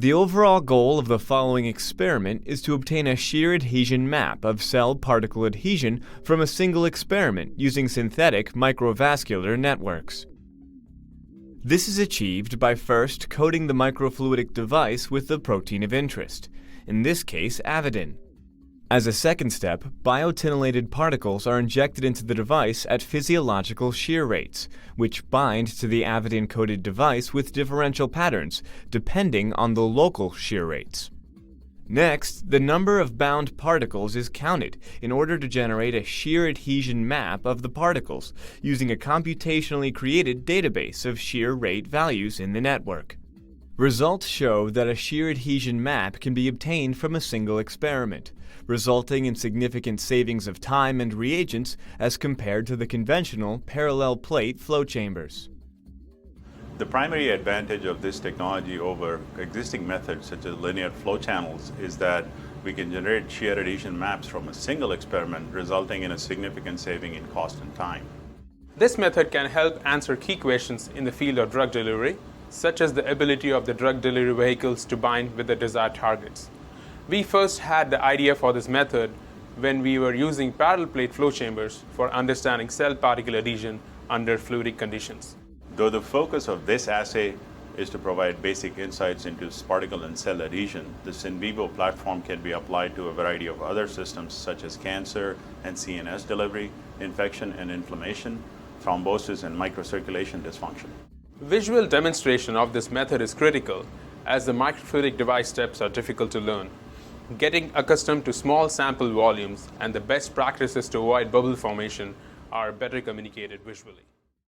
The overall goal of the following experiment is to obtain a shear adhesion map of cell-particle adhesion from a single experiment using synthetic microvascular networks. This is achieved by first coating the microfluidic device with the protein of interest, in this case avidin. As a second step, biotinylated particles are injected into the device at physiological shear rates, which bind to the avidin-coated device with differential patterns, depending on the local shear rates. Next, the number of bound particles is counted in order to generate a shear adhesion map of the particles, using a computationally created database of shear rate values in the network. Results show that a shear adhesion map can be obtained from a single experiment, resulting in significant savings of time and reagents as compared to the conventional parallel plate flow chambers. The primary advantage of this technology over existing methods such as linear flow channels is that we can generate shear adhesion maps from a single experiment, resulting in a significant saving in cost and time. This method can help answer key questions in the field of drug delivery, such as the ability of the drug delivery vehicles to bind with the desired targets. We first had the idea for this method when we were using parallel plate flow chambers for understanding cell particle adhesion under fluidic conditions. Though the focus of this assay is to provide basic insights into particle and cell adhesion, the SynVivo platform can be applied to a variety of other systems such as cancer and CNS delivery, infection and inflammation, thrombosis and microcirculation dysfunction. Visual demonstration of this method is critical as the microfluidic device steps are difficult to learn. Getting accustomed to small sample volumes and the best practices to avoid bubble formation are better communicated visually.